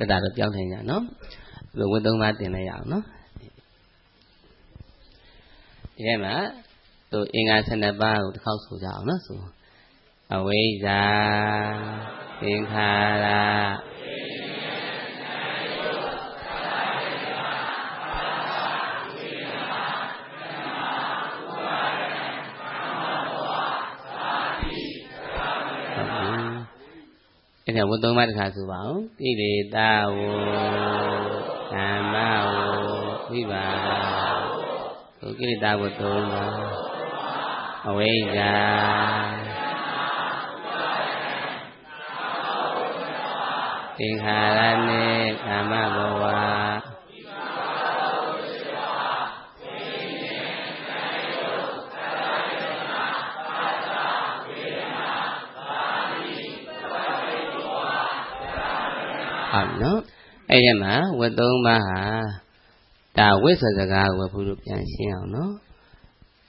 တဒါတော့ပြောင်းနေကြနော်ဘယ်ဝတ်သုံးပါးတင်လိုက်ရအောင်နော်ဒီထဲမှာသူအင်္ဂါ12ပါးကိုတစ်ခေါက်ဆိုကြအောင်နော်ဆိုအဝိဇ္ဇာသင်္ခါရအဲ့ဒါဝတ်သုံးပါးတစ်ခါဆိုပါအောင်ကိလေသာဝဓမ္မဝဝိပါဒကိလေသာဝတ်သုံးပါအဝိဇ္ဇာသင်္ခါရနဲ့ဓမ္မဘဝနော်အဲ့ဒီမှာဝတ်သုံးပါးဟာဒါဝိဆိုစကားကိုဘုရားပြန်ရှင်းအောင်နော်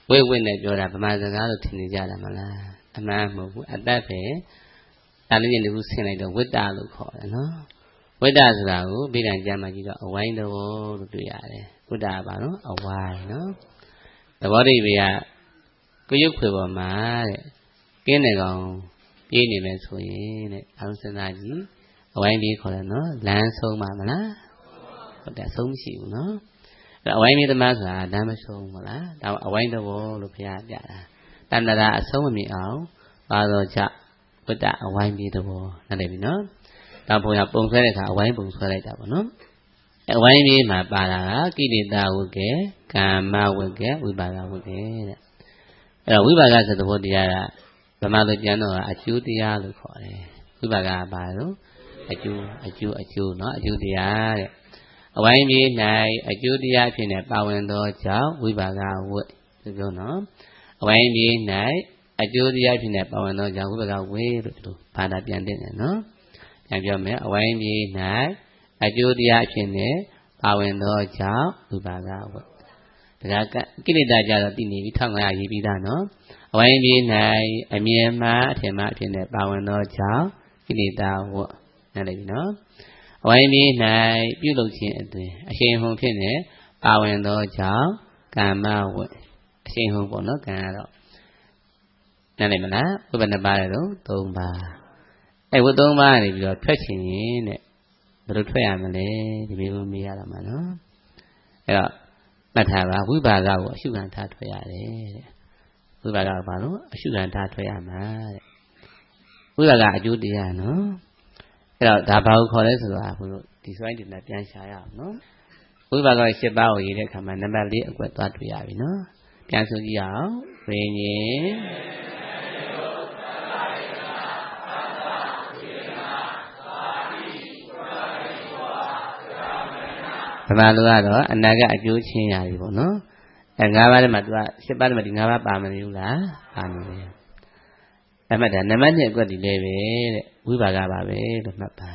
ဝိနဲ့ပြောတာဗမာစကားလို့ထင်နေကြတာမလားအမှန်မဟုတ်ဘူးအတ္တပဲဒါလေးတွေဆင်းလိုက်တော့ဝိတ္တလို့ခေါ်တယ်နော်ဝိတ္တဆိုတာကိုဗိဓာန်ကျမ်းမှာကြည့်တော့အဝိုင်းတော်လို့တွေ့ရတယ်ဝိတ္တကဘာလို့အဝိုင်းနော်သဘောတည်းပဲကရုပ်ခွေပေါ်မှာတဲ့ကင်းနေကောင်ပြေးနေမယ်ဆိုရင်တဲ့အာရုံစနာကြီးအဝိုင်းပြေးခေါ်တယ်နော်လမ်းဆုံးပါမလားဟုတ်တယ်အဆုံးမရှိဘူးနော်အဲ့အဝိုင်းပြေးသမားဆိုတာလမ်းမဆုံးဘူးလားဒါအဝိုင်းတော်လို့ဘုရားပြတာတဏ္ဍာအဆုံးမမြင်အောင်ပါတော့ကြဝိတ္တအဝိုင်းပြေးတော်နားလည်ပြီနော်ဒါဘုရားပုံဆွဲတဲ့အခါအဝိုင်းပုံဆွဲလိုက်တာပေါ့နော်အဝိုင်းပြေးမှာပါတာကကိလေသာဝတ်ကဲကာမဝတ်ကဲဝိပါကဝတ်ကဲတဲ့အဲ့တော့ဝိပါကဆိုတဲ့ဘောတရားကဗမာလိုကျမ်းတော့အကျိုးတရားလို့ခေါ်တယ်ဝိပါကပါလို့အကျိုးနော်အကျိုးတရားတဲ့အဝိုင်းပြေး၌အကျိုးတရားဖြစ်နေပါဝင်သောကြောင့်ဝိပါကဝတ်ဆိုပြောနော်အဝိုင်းပြေး၌အကျိုးတရားဖြစ်နေပါဝင်သောကြောင့်ဝိပါကဝေလို့ဒီလိုဘာသာပြန်တင်တယ်နော်ပြန်ပြောမယ်အဝိုင်းပြေး၌အကျိုးတရားဖြစ်နေပါဝင်သောကြောင့်ဝိပါကဝတ်ဒါကကိလေသာကြတော့တည်နေပြီ1500ရေးပြီးသားနော်အဝိုင်းပြေး၌အမြဲမှအထင်မှဖြစ်နေပါဝင်သောကြောင့်ကိလေသာဝတ်နားလည်ပြီနော်အဝိုင်းပြေး၌ပြုလုပ်ခြင်းအတွင်အရှိန်ဟုန်ဖြစ်နေပါဝင်သောကြောင့်ကာမဝတ်အရှိန်ဟုန်ပေါ့နော်ကံကတော့နားလည်မလားဝိပဿနာပါတယ်တော့3ပါးအဲ့ဝတ်3ပါးနေပြီးတော့ထွက်ချင်ရင်တဲ့ဘယ်လိုထွက်ရမလဲဒီမေးခွန်းမေးရတာမှာနော်အဲ့တော့မှတ်ထားပါဝိပါကကိုအရှုခံထားထွက်ရတယ်တဲ့ဝိပါကဘာလို့အရှုခံထားထွက်ရမှာတဲ့ဝိပါကအကျိုးတရားနော်အဲ့တော့ဒါဘာကိုခေါ်လဲဆိုတာဘုလို့ဒီစွိုင်းတင်တာပြန်ရှာရအောင်နော်ဝိပါက7ပါးကိုရေးတဲ့အခါမှာနံပါတ်4အကွက်သွားတွေ့ရပြီနော်ပြန်ဆိုကြည့်အောင်ဝိညာဉ်ဗမာလူကတော့အနာကအကျိုးချင်းရာပြီပေါ့နော်အဲ9ပါးထဲမှာသူက7ပါးထဲမှာဒီ9ပါးပါမနေဘူးလားပါနေတယ်အဲ့မှဒါနံပါတ်2အကွက်ဒီလေးပဲတဲ့ဝိပါကပါပဲလို့မှတ်ပါ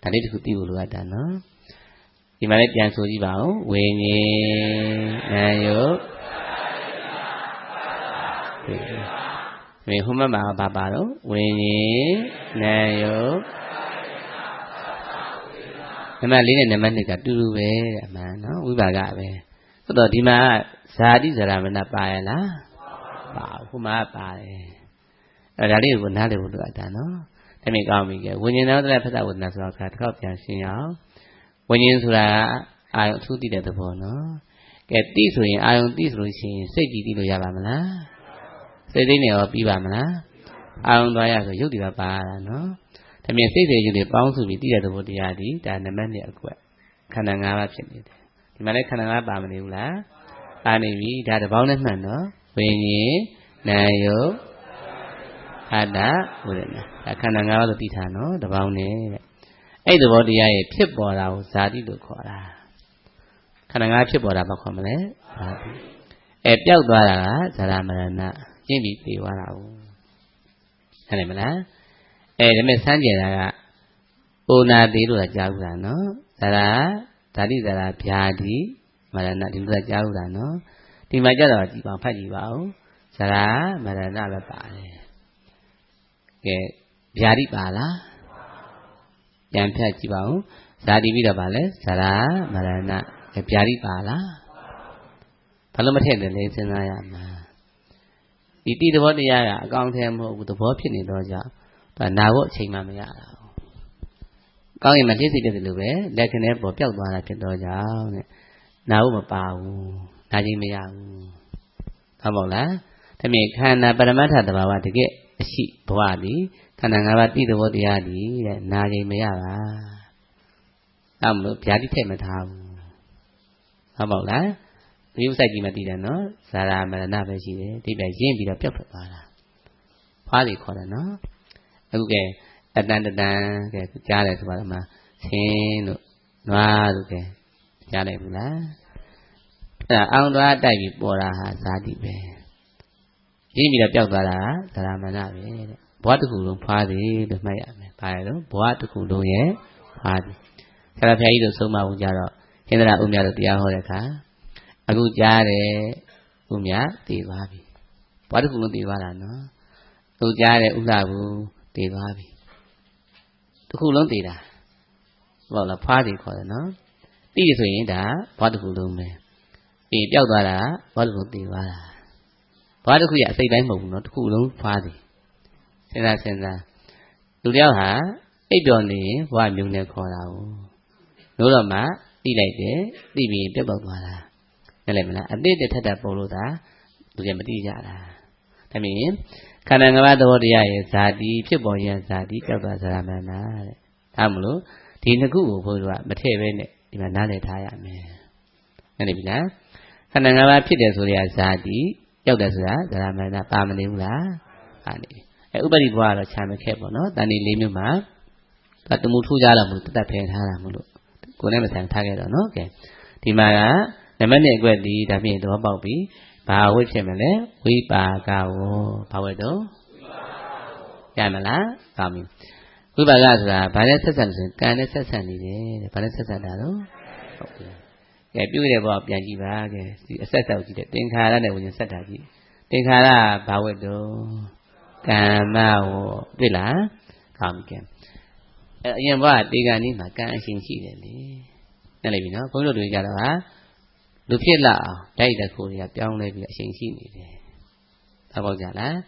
ဒါလေးတစ်ခုသိဖို့လိုအပ်တာနော်ဒီမှာလည်းပြန်ဆိုကြည့်ပါဦးဝိညာဉ်နာယုတ်ဒီဟိုမှာပါပါတော့ဝိညာဉ်နာယုတ်နံပါတ်4နဲ့နံပါတ်2ကတူတူပဲတဲ့အမှန်နော်ဝိပါကပဲဆိုတော့ဒီမှာဇာတိဇရာမဏပါရလားပါဟိုမှာပါတယ်အဲ့ဒါလေးကိုနားလည်ဖို့လိုအပ်တာနော်ဒါမြင်ကောင်းပြီကဝိညာဉ်တော်တဲ့ဖတ်တာဝဒနာဆိုတော့ခါတစ်ခေါက်ပြန်ရှင်းရအောင်ဝိညာဉ်ဆိုတာအာယုံအထူးသိတဲ့သဘောနော်ကဲသိဆိုရင်အာယုံသိဆိုလို့ရှိရင်စိတ်ကြည်သိလို့ရပါမလားစိတ်သိနေရောပြီးပါမလားအာယုံသွားရဆိုရုပ်တွေပါတာနော်ဒါမြင်စိတ်တွေရုပ်တွေပေါင်းစုပြီးသိတဲ့သဘောတရားဒီဒါနံပါတ်2အကွက်ခန္ဓာ5ပါးဖြစ်နေတယ်ဒီမှာလည်းခန္ဓာ5ပါမနေဘူးလားပါနေပြီဒါတပေါင်းနဲ့မှန်တော့ဝိညာဉ်နာယုတ် Khada Udana. Kananga Pitano, the Baune. Either body I pip or out Zadi to Kora. Kananga pip or Abacomale. A Piagwara, Salamarana, Jimmy Piwara. Anemana. A messenger. Una Diru Jagano. Sara, Tadi Zara Piadi, Marana Diru Jagano. The majority of Padiwao. Sara, Marana Pale. Piadi Pala. Yampia Chibao, Sadi Vida Bale, Sara, Marana, a Piadi Pala. Palomate the lesson I am. It did what the Yaga, Gong Temple with the Popin in Doja, but now what Chimamia. Gong in Matissi to the way, like an airport, Piagwana at Doja, now a pow, Najimia. Come on, la. To make Hana Paramata the Bawa to get a sheep, Boadi. Kanangavati the Vodiadi, Nadi Mayara. Piadi Tematau. How about that? You said you might be no? Sarah Maranabashi, the Bajan be the Pepara. Party corner, no? Okay, at Dan, Jared Walama, Sin, Noaduke, Jared Mula. Andra David Bora Sadi Bay. Jimmy the Pepara, Sarah Manabe. What to do party, the Mayan, what to do, ye? Party. Sarapaido Soma Ujaro, Henra Umia the Ahoreka, a good jare, Umia, the Vabi. What to do the Valano? Ujare Ulabu, the Vabi. The Kulon Dida. Well, a party called no? This way, that, what to do me? If Yaldara, what to do the Vala? What to do, I say, I'm not Kulon party. Senza. Ludiaha, a donny, one million call. Nolama, be like it, be the Bogala. Elemena, a bit the Tata Poloda, to the Matijara. I mean, Kananga the Odia, Zadi, Piboya, Zadi, Kabazaramana, Tamlu, Tina Goo, Matevin, Imanale Taya me. Anibina, Kananga Pidesoria Zadi, Yodazra, Zaramana, Pamanula, Annie. Everybody bought a chime cable, no? Danny Limuma, but the Mutuala, that pain Haramulu. Go never sang target or no? Okay. Timara, the money greatly that made the Bobby, Power with Chemele, we Pagao, Power do. Yamala, coming. We Bagaza, Panesas and Canesas and the Panesas and Dado. Okay. A beautiful Yangiva, a set out to the Tinkara when you set at it. Tinkara, Power do. Kamao Villa, come again. Yamba, Digani, Macan, Shinchi, Nelevino, Polo de Yara, Lupilla, Data Korea, Young Levy, Shinchi. About Yala,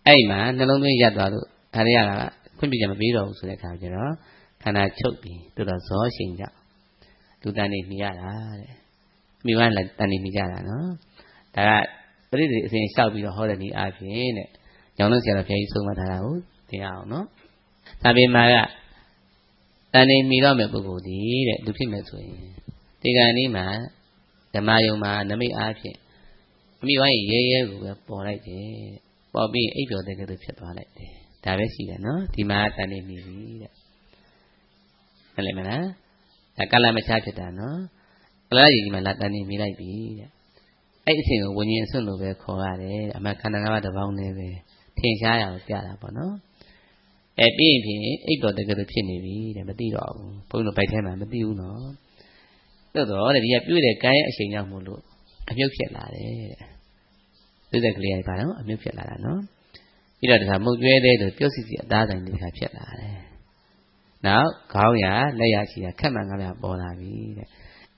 Ayma, Nalonga Yadado, Ariana, could be a video to the Cardinal, can I choke me to the source in Yap? To Danny Miara, me one like Danny Miara, no? That really is shall be the holiday I've in it. Young Sierra Pay so much out, they are no. Tabi Mara Tani Milome Bugodi, the Pimetway. Tiganima, the Mayoma, Nami Api. Me, why ye were polite, Bobby, April, they get the polite. Tavesi, no? Tima Tani Miri. Elemena, the Calamachata, no? Gladi Malatani Milai. I think when you soon over Corade, a Macanaga the Bound. Tinsha, Piano. A being able to get a penny, the Madio, Polo by Tema, Madio, no. The already a beauty guy, a sing young Mulu. A milk lade. Do the clear panel, a milk lade, no? You don't have more great the Piosity at that and the capture lade. Now, Kauya, Layachi, come and Bonavi.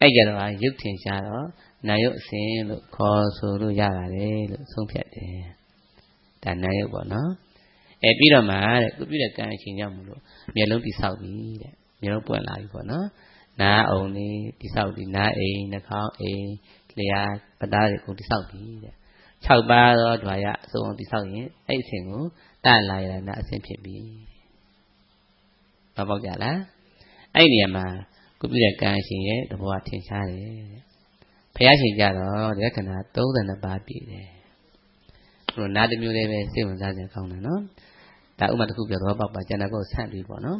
I get a yoke Tinsha, Nayo Sin, call so Yara, so Piate. That night, no? A bit of mad, could be the kind of Chingamulo. Yellow the Saudi, Yellow Point Life, no? Now only the Saudi, not a, the cow, a, Clear, but that is the Saudi. Chowba or Dwaya, so on the Saudi, a single, that lie and that simply be. About Gala? I near ma, could be the kind of Chinga, the boy Tinsha. Payashin Gala, the Ekana, told and the Babi there. Not the Mule, 7,000 pounds, no? ဒါဥမာတစ်ခုပြောတော့ပေါ့ပါကျန်တဲ့ကိုဆန့်ပြီးပေါ့နော်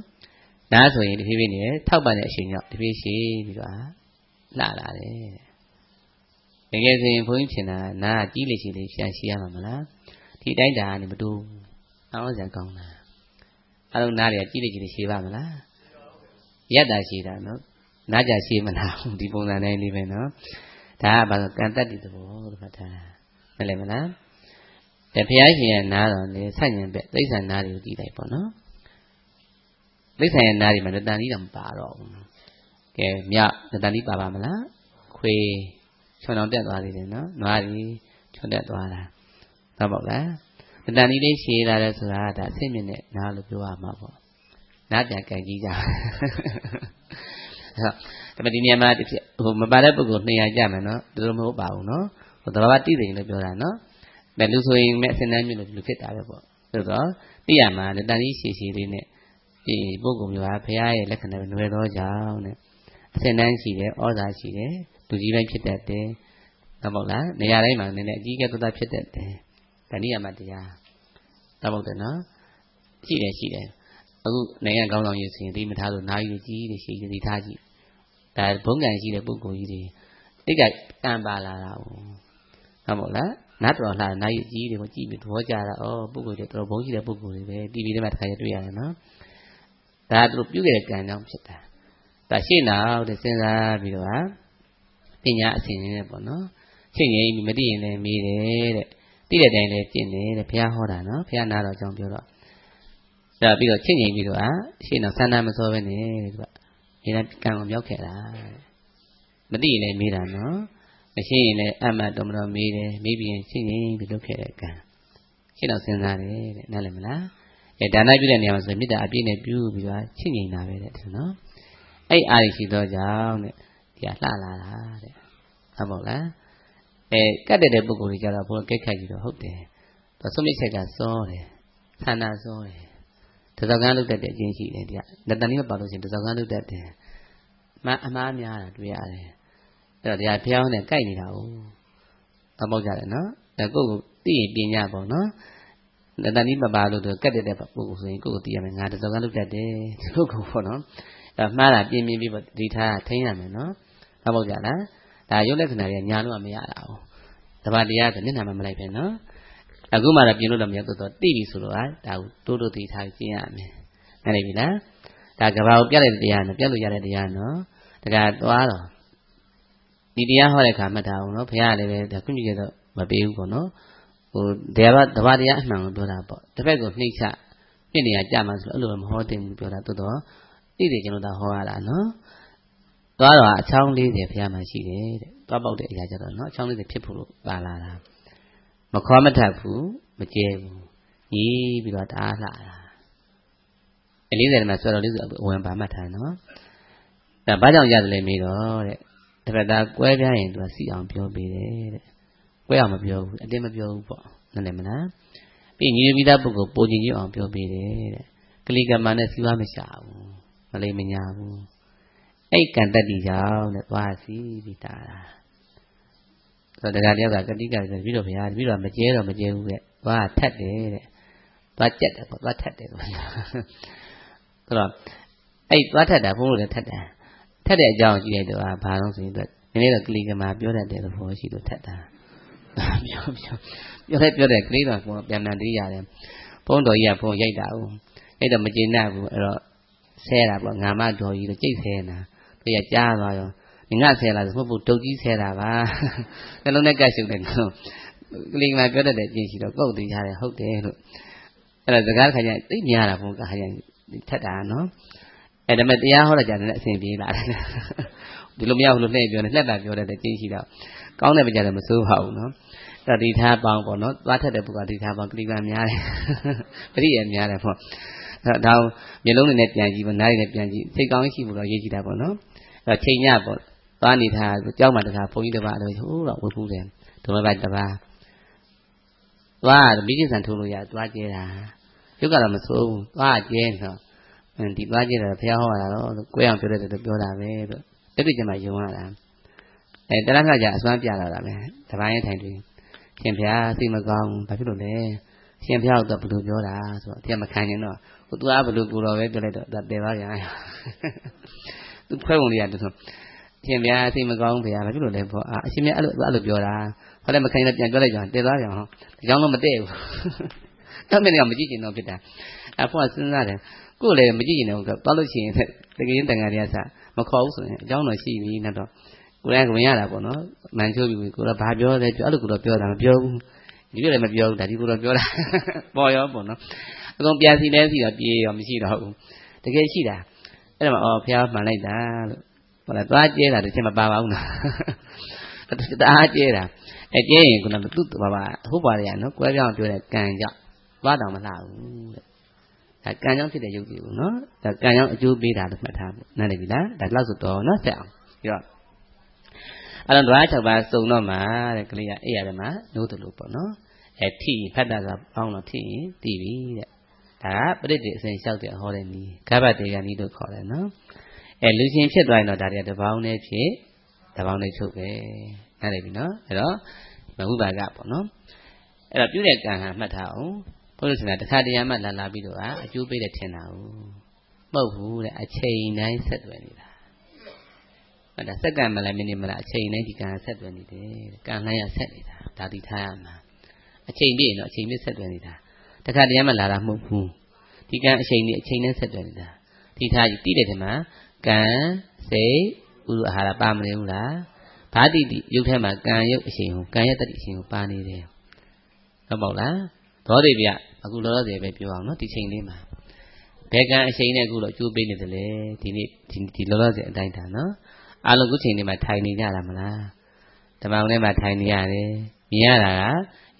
ဒါဆိုရင်တဖြည်းဖြည်းနဲ့ထောက်ပံ့တဲ့အချိန်ကြောင့်တဖြည်းဖြည်းပြီးတော့လှလာတယ်တကယ်ဆိုရင်ဘုန်းကြီးဖြစ်တာနားကြီးလေရှိလေပြန်ရှိရမှာမလားဒီတိုင်းတာကနေမတူအောင်စံကောင်းတာအဲ့လိုနားတွေကကြီးလေရှိပါမလားရက်တာရှိတာနော်နားကြရှိမလားဒီပုံစံတိုင်းလေးပဲနော်ဒါကဘာလို့ကံတတ်တဲ့သဘောလို့ဖတ်ထားနားလည်မလားတဖျားရှင်ရဲ့နားတော်လေဆက်ညင်ပဲသိစ္ဆာနားတွေကိုကြည့်လိုက်ပေါ့နော်သိစ္ဆာရဲ့နားတွေမှာတန်ကြီးတော့မပါတော့ဘူးကဲမြတန်ကြီးပါပါမလားခွေချွန်အောင်တက်သွားသေးတယ်နော်နွားကြီးချွန်တက်သွားတာဟုတ်ပါ့လားတန်ကြီးလေးရှည်လာတယ်ဆိုတာဒါအဆင့်မြင့်တဲ့နားလို့ပြောရမှာပေါ့နားပြန်ကြိုင်ကြည့်ကြဒါပေမဲ့ဒီနေရာမှာဟိုမပါတဲ့ပုဂ္ဂိုလ်200ကြမယ်နော်ဒီလိုမဟုတ်ပါဘူးနော်ဟိုသဘာဝတိတယ်လို့ပြောတာနော်ဒါလူဆိုရင်မဲ့အစင်းတန်းမျိုးလို့လူဖြစ်တာပဲပေါ့ဆိုတော့သိရမှာတန်ကြီးရှည်ရှည်လေးနဲ့ဒီပုဂ္ဂိုလ်မျိုးဟာဘုရားရဲ့လက္ခဏာပဲနွယ်သောကြောင့်နဲ့အစင်းတန်းရှိတယ်ဩဇာရှိတယ်လူကြီးပိုင်းဖြစ်တတ်တယ်ဟုတ်ပါ့လားနေရာတိုင်းမှာနည်းနည်းအကြီးကဲသက်သက်ဖြစ်တတ်တယ်ဒါနိယမတရားဟုတ်ပါ့တယ်နော်ရှိတယ်အခုနိုင်ငံကောင်းဆောင်ရေးဆိုရင်ဒီမထားလို့နာယူကြီးတွေရှိဒီထားကြည့်ဒါဘုံကံရှိတဲ့ပုဂ္ဂိုလ်ကြီးတွေတိတ်ကကံပါလာတာဟုတ်ပါ့လားနတ်တော်လှနာယူကြီးတွေကိုကြည့်ပြီးသဘောကျတာဩပုဂ္ဂိုလ်တွေတော်ဘုံရှိတဲ့ပုဂ္ဂိုလ်တွေပဲတီဗီထဲမှာတစ်ခါရတွေ့ရတယ်နော်ဒါသူတို့ပြုခဲ့တဲ့ကံကြောင့်ဖြစ်တာဒါရှေ့နောက်တဲ့စဉ်းစားပြီးတော့ပညာအစဉ်နဲ့ပေါ့နော်ချိန်ရင်မသိရင်လည်းမေးတယ်တဲ့သိတဲ့တိုင်းလည်းကျင့်တယ်တဲ့ဘုရားဟောတာနော်ဘုရားနာတော်ကြောင့်ပြောတော့ဒါပြီးတော့ချိန်ရင်ပြီးတော့ရှေ့နောက်ဆန္ဒမစောပဲနဲ့တဲ့သူကဒီကံကိုမြောက်ခဲ့တာမသိရင်လည်းမေးတာနော်မရှိရင်လည်းအမှတ်တော်မတော်မေးတယ်မေးပြီးရင်ချိန်ရင်ပြီးလုပ်ခဲ့တဲ့ကံရှေ့နောက်စဉ်းစားတယ်တဲ့နားလည်မလားဒါနပြုတဲ့နေရာမှာဆိုမေတ္တာအပြည့်နဲ့ပြုပြီးတော့ချိန်ရင်တာပဲတဲ့သူနော်အဲ့အားရှိတော့ကြောင့်တဲ့ဒီကလှလာတာတဲ့ဟုတ်ပါ့လားကတ်တဲ့ပုဂ္ဂိုလ်တွေကြတော့ဘုရားကက်ခတ်ကြည့်တော့ဟုတ်တယ်သူဆုံးဖြတ်ချက်ကစောတယ်ဌာနစောတယ်တဇောကန်းလုပ်တတ်တဲ့အချင်းရှိတယ်ဒီကလက်တန်လေးမပါလို့ရှိရင်တဇောကန်းလုပ်တတ်တယ်အမှားများတာတွေ့ရတယ်အဲ့တော့ဒီကဘုရားနဲ့ကြိုက်နေတာဟုတ်သဘောကျတယ်နော်ဒါကိုယ့်ကိုသိရင်ပညာပေါ့နော်လက်တန်လေးမပါလို့ကတ်တဲ့ပုဂ္ဂိုလ်ဆိုရင်ကိုယ့်ကိုသိရမယ်ငါတဇောကန်းလုပ်တတ်တယ်ဒီလိုကိုပေါ့နော်အဲ့မှားတာပြင်းပြီးပေါ့ဒီထားထိန်းရမယ်နော်သဘောကျလားဒါရုပ်လက္ခဏာတွေညာလို့မရတာဘူးတပတ်တရားဆိုမျက်နှာမှမလိုက်ပဲနော်အခုမှတော့ပြင်လို့တော့မရတော့သိပြီဆိုတော့ဒါကိုတိုးသိထားကျင့်ရမယ်နားလည်ပြီလားဒါကဘာကိုပြလိုက်တဲ့တရားနော်ပြလို့ရတဲ့တရားနော်ဒါကသွားတော့ဒီတရားဟောတဲ့ခါမှတ်တာအောင်နော်ဘုရားလည်းပဲဒါခွင့်ပြုချက်တော့မပေးဘူးပေါ့နော်ဟိုတပတ်တရားအမှန်ကိုပြောတာပေါ့တစ်ဖက်ကိုနှိမ့်ချပြင့်နေရကြမှာဆိုလို့အဲ့လိုမဟောတင်ဘူးပြောတာတော်တော်သိတယ်ကျွန်တော်တို့ဟောရတာနော်သွားတော့အချောင်း40ဘုရားမှာရှိတယ်တဲ့သွားပေါက်တဲ့အရာကြတော့နော်အချောင်း40ဖြစ်ဖို့လို့ပါလာတာမခေါ်မထပ်ဘူးမကျဲဘူးညီးပြီးတော့တအားလှတာ40မှာဆိုတော့40အဝင်ပါမှတ်ထားနော်ဒါဘာကြောင့်ရတယ်လဲမေးတော့တဲ့တပတ်သားကွဲပြားရင်သူကစီအောင်ပြောပေးတယ်တဲ့ကွဲအောင်မပြောဘူးအတင်းမပြောဘူးပေါ့နားလည်မလားပြီးညီမိသားပုဂ္ဂိုလ်ပိုချင်းကြီးအောင်ပြောပေးတယ်တဲ့ကလိကမာနဲ့စီးပွားမရှာဘူးမလိမ္မညာဘူးအဲ့ကံတတ္တိကြောင့်တဲ့သွားစီပြီးတာဆိုတော့တရားတယောက်ကကတိကပြီးတော့ဘုရားပြီးတော့မကျဲတော့မကျဲဘူးတဲ့သွားထက်တယ်တဲ့သွားကြက်တယ်ပေါ့သွားထက်တယ်ဆိုတော့အဲ့သွားထက်တာဘုန်းတော်လည်းထက်တယ်ထက်တဲ့အကြောင်းကြည့်လိုက်တော့ဘာလို့ဆိုရင်တော့နည်းနည်းတော့ကလိကမာပြောတတ်တယ်လို့ဘောရှိလို့ထက်တာပြောတဲ့ကလေးတော့ပြန်ပြန်သိရတယ်ဘုန်းတော်ကြီးကဘုန်းရိုက်တာဟုတ်အဲ့တော့မကျေနပ်ဘူးအဲ့တော့ဆဲတာပေါ့ငါမတော်ကြီးတော့ကြိတ်ဆဲနေတာသူကကြားသွားရောငါဆဲလာဆိုမဟုတ်ဘူးတုတ်ကြီးဆဲတာပါနှလုံးနဲ့ကတ်ရှုပ်တယ်နော်ကလေးကပြောတတ်တဲ့အချင်းရှိတော့ကုတ်သိရတယ်ဟုတ်တယ်လို့အဲ့ဒါစကားခါကျသိများတာဘုန်းကခါကျထက်တာနော်အဲ့ဒါမဲ့တရားဟောတော့ကြာတယ်အစဉ်ပြေးလာတယ်ဒီလိုမရဘူးလို့လှည့်ပြောနေလှက်တာပြောတတ်တဲ့အချင်းရှိတော့ကောင်းတယ်မကြတယ်မစိုးပါဘူးနော်အဲ့တော့ဒီထားပေါင်းပေါ့နော်သွားထက်တဲ့ပုဂ္ဂိုလ်ဒီထားပေါင်းကလေးကများတယ်ပရိယာများတယ်ပေါ့ဒါမျိုးလုံးနဲ့ပြန်ကြည့်ပေါ့နားရည်နဲ့ပြန်ကြည့်စိတ်ကောင်းရှိဖို့တော့ရေးကြည့်တာပေါ့နော်အဲ့တော့ချိန်ညပေါ့သွားနေတာကြောက်မှတခါဘုန်းကြီးတစ်ပါးအဲ့လိုဟိုးတော့ဝတ်ဖူးတယ်ဒုမဘတစ်ပါးသွားမိကိစ္စံထိုးလို့ရသွားကျဲတာရုပ်ကတော့မဆိုးဘူးသွားကျဲဆိုဒီသွားကျဲတာဘုရားဟောတာတော့ကိုယ်အောင်ပြောတဲ့တူပြောတာပဲလို့တက်ပြစ်ချင်မှယုံရတာတရခါကျအစွမ်းပြလာတာပဲတပိုင်းထိုင်တွေ့ရှင်ဘုရားစိတ်မကောင်းဘာဖြစ်လို့လဲ ရှင်ဖျားတော့ဘယ်လိုပြောတာဆိုတော့တရားမခံရင်တော့သူကဘယ်လိုကိုတော်ပဲပြောလိုက်တော့တည်သွားပြန်သူဖွဲပုံလေးရတယ်ဆိုရှင်ဖျားအသိမကောင်းဖျားဘာဖြစ်လို့လဲပေါ့အရှင်မြတ်အဲ့လိုပြောတာဟောလည်းမခံရင်တော့ပြန်ပြောလိုက်ကြတည်သွားပြန်ဟောဒီကြောင့်တော့မတည့်ဘူးတော့မင်းကမကြည့်ကျင်တော့ဖြစ်တာအဖေကစဉ်းစားတယ်ကိုယ်လည်းမကြည့်ကျင်တော့သွားလို့ရှိရင်တကယ်ရင်တန်ခါတွေကစမခေါ်ဘူးဆိုရင်အကြောင်းတော့ရှိပြီနောက်တော့ကိုယ်ကဝင်ရတာပေါ့နော်မန်ချိုးပြီးကိုယ်ကဘာပြောလဲအဲ့လိုကိုတော့ပြောတာမပြောဘူးဒီလိုလည်းမပြောဘူးဒါဒီကိုတော့ပြောတာပေါ်ရောပေါ့နော်အကုန်ပြန်စီလဲစီတော့ပြေရောမရှိတော့ဘူးတကယ်ရှိတာအဲ့ဒါမှဖះမှန်လိုက်တာလို့ဟောလားသွားကျဲတာတစ်ချက်မပါပါဘူးနော်တအားကျဲတာကျဲရင်ကတော့သူ့ဘာဟုတ်ပါရဲ့နော်ကွဲပြောင်းပြောတဲ့ကံကြောင့်သွားတော်မလှဘူးတဲ့ဒါကံကြောင့်ဖြစ်တဲ့ယုတ်ကြီးကိုနော်ဒါကံကြောင့်အကျိုးပေးတာလို့မှတ်ထားဖို့နားလည်ပြီလားဒါလောက်ဆိုတော့နော်ဆက်အောင်ပြီးတော့အဲ့တော့ဓဝါ6ပါးစုံတော့မှာတဲ့ကလေးကအဲ့ရတယ်မှာနိုးတယ်လို့ပေါ့နော်ထိဖတ်တာကပေါင်းတော့ထိရင်တည်ပြီတဲ့ဒါကပရိသေအစဉ်လျှောက်တဲ့ဟောတဲ့နည်းဂဗ္ဗတေကနည်းလို့ခေါ်တယ်နော်လူချင်းဖြစ်သွားရင်တော့ဒါတွေကတပေါင်းနဲ့ဖြစ်တပေါင်းနဲ့ချုပ်ပဲနားလည်ပြီနော်အဲ့တော့မဟုတ်ပါကပေါ့နော်အဲ့တော့ပြုတဲ့ကံဟာမှတ်ထားအောင်ဘုရားရှင်ကတခါတရံမှလာပြီးတော့အကျိုးပေးတယ်ထင်တာမဟုတ်ဘူးတဲ့အချိန်တိုင်းဆက်သွယ်နေတာအဲ့ဒါစက္ကန့်မလားမိနစ်မလားအချိန်တိုင်းဒီကံဆက်သွယ်နေတယ်ကံလှမ်းရဆက်နေတာဒါသိထားရမှာအချိန်ပြည့်တော့အချိန်ပြည့်ဆက်သွယ်နေတာတခါတရံမှလာတာမဟုတ်ဘူးဒီကံအချိန်နဲ့အချိန်နဲ့ဆက်သွယ်နေတာဒီထားကြည့်တိတဲ့ထင်မှာကံစိတ်ဥရအာဟာရပါမနေဘူးလားဘာတိတိရုပ်ထဲမှာကံရုပ်အချိန်ကိုကံရဲ့တတိအချိန်ကိုပါနေတယ်ဟုတ်ပေါ့လားသောတိပြအခုလောလောဆယ်ပဲပြောအောင်နော်ဒီချိန်လေးမှာဘယ်ကံအချိန်နဲ့အခုတော့ကျိုးပေးနေတယ်လေဒီနေ့ဒီလောလောဆယ်အတိုင်းတာနော်အားလုံးခုချိန်လေးမှာထိုင်နေကြတာမလားဓမ္မအောင်ထဲမှာထိုင်နေရတယ်မြင်ရတ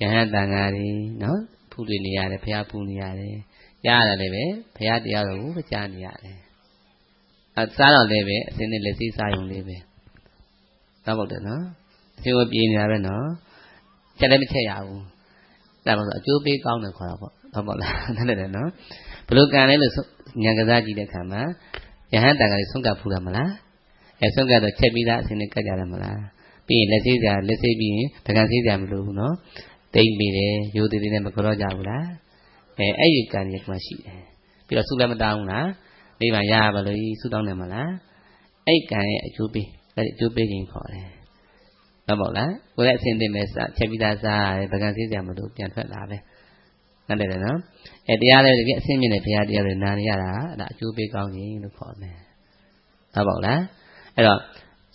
ာကယဟန်တန်ဃာတွေနော်ဖူးတွေနေရတယ်ဘုရားပူနေရတယ်ကြားရတယ်လည်းပဲဘုရားတရားတော်ကိုကြားနေရတယ်စားတော့လည်းပဲအစင်းနဲ့လက်စည်းစားရုံလေးပဲတော့ဟုတ်တယ်နော်အကျိုးပြေးနေတာပဲနော်ချက်လည်းမချက်ရဘူးဒါမှမဟုတ်အကျိုးပေးကောင်းတယ်ခေါ်တာပေါ့ဟုတ်ပါလားနားလည်တယ်နော်ဘလို့ကံလဲလို့ဉာဏ်ကစားကြည့်တဲ့အခါမှာယဟန်တန်ကလေးဆုံးကဖူးတာမလားဆုံးကတော့ချက်ပြီးသားအစင်းနဲ့ကတ်ကြတယ်မလားပြီးရင်လက်စည်းကြလက်စည်းပြီးရင်ပကံစည်းကြမလို့ဘူးနော်တိတ်ပြီးတယ်ရိုးသေးသေးနဲ့မကြောကြဘူးလားအဲ့ဒီကံကြီးကမှရှိတယ်ပြီးတော့ဆုလည်းမတောင်းဘူးလားနိဗ္ဗာန်ရပါလို့ဆုတောင်းတယ်မလားအဲ့ကံရဲ့အကျိုးပေးအဲ့ဒီအကျိုးပေးခြင်းခေါ်တယ်ဟုတ်ပါလားကိုယ်လည်းအစင်းသိမဲ့ချက်ပြီးသားစားရတယ်ပကံစည်းကြမလို့ပြန်ထွက်လာပဲနားလည်တယ်နော်တရားလည်းတကယ်အစင်းမြင့်တဲ့ဘုရားတရားတွေနားရတာအဲ့ဒါအကျိုးပေးကောင်းခြင်းလို့ခေါ်တယ်ဟုတ်ပါလားအဲ့တော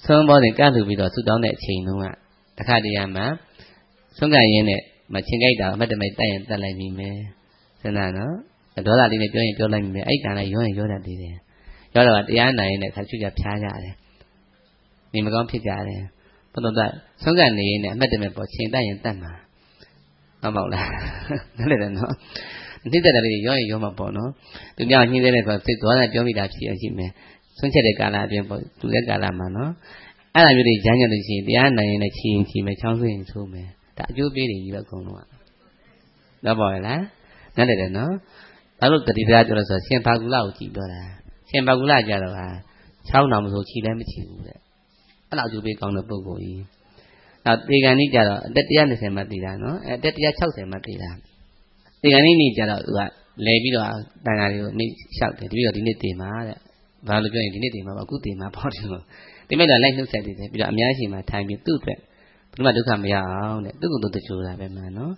့ဆုံးဘောစဉ်ကလှူပြီးတော့ဆုတောင်းတဲ့အချိန်တုန်းကတခါတည်းရမှာဆုံးကရင်းနဲ့မချင်းကြိုက်တာအမှတ်တမဲ့တိုက်ရင်တက်လိုက်ပြီမယ်စဉ်းစားနော်ဒေါသလေးနဲ့ပြောရင်ပြောလိုက်ပြီမယ်အဲ့ကံလည်းရောရင်ရောတတ်သေးတယ်ရောတော့တရားနိုင်ရင်လည်းခါချွတ်ကြဖျားကြတယ်နေမကောင်းဖြစ်ကြတယ်ဘုတော်ကဆုံးကနေရင်လည်းအမှတ်တမဲ့ပေါ်ချင်းတိုက်ရင်တက်မှာဟုတ်ပါလားနားလည်တယ်နော်နှိမ့်တဲ့တယ်ရောရင်ရောမှာပေါ့နော်သူများညှင်းတဲ့ဆိုစိတ်သွားတယ်ပြောမိတာဖြစ်ရှိမယ်ဆုံးချက်တဲ့ကာလအပြင်ပေါ့သူတဲ့ကာလမှာနော်အဲ့ဒါမျိုးတွေရမ်းကြလို့ရှိရင်တရားနိုင်ရင်လည်းချီရင်ချီမယ်ချောင်းဆွရင်ဆိုးမယ်ဒါအကျိုးပေးတယ်ကြီးပဲအကုန်လုံးကတော့ပါရဲ့လားနားလည်တယ်နော်ဘာလို့တတိတရားပြောလို့ဆိုရှင်ဘာကူလာကိုကြည်ပြောတာရှင်ဘာကူလာကြတော့ဟာချောင်းတော်မဆိုချီလည်းမချီဘူးတဲ့အဲ့လောက်အကျိုးပေးကောင်းတဲ့ပုဂ္ဂိုလ်ကြီးနောက်တေဂန်ကြီးကြတော့အသက်120မှတည်တာနော်အသက်160မှတည်တာတေဂန်ကြီးကြတော့သူကလဲပြီးတော့တန်ဃာတွေကိုနေလျှောက်တယ်တပည့်တော်ဒီနေ့တည်မှာတဲ့ဘာလို့ပြောရင်ဒီနေ့တည်မှာပါအခုတည်မှာပေါ့တယ်လို့ဒီမဲ့တော့လိုက်နှုတ်ဆက်တည်တယ်ပြီးတော့အများကြီးမှထိုင်ပြီးသူ့အတွက်ဘုရားဒုက္ခမရအောင်တဲ့သူ့ကိုယ်သူတချိုးတာပဲမှန်နော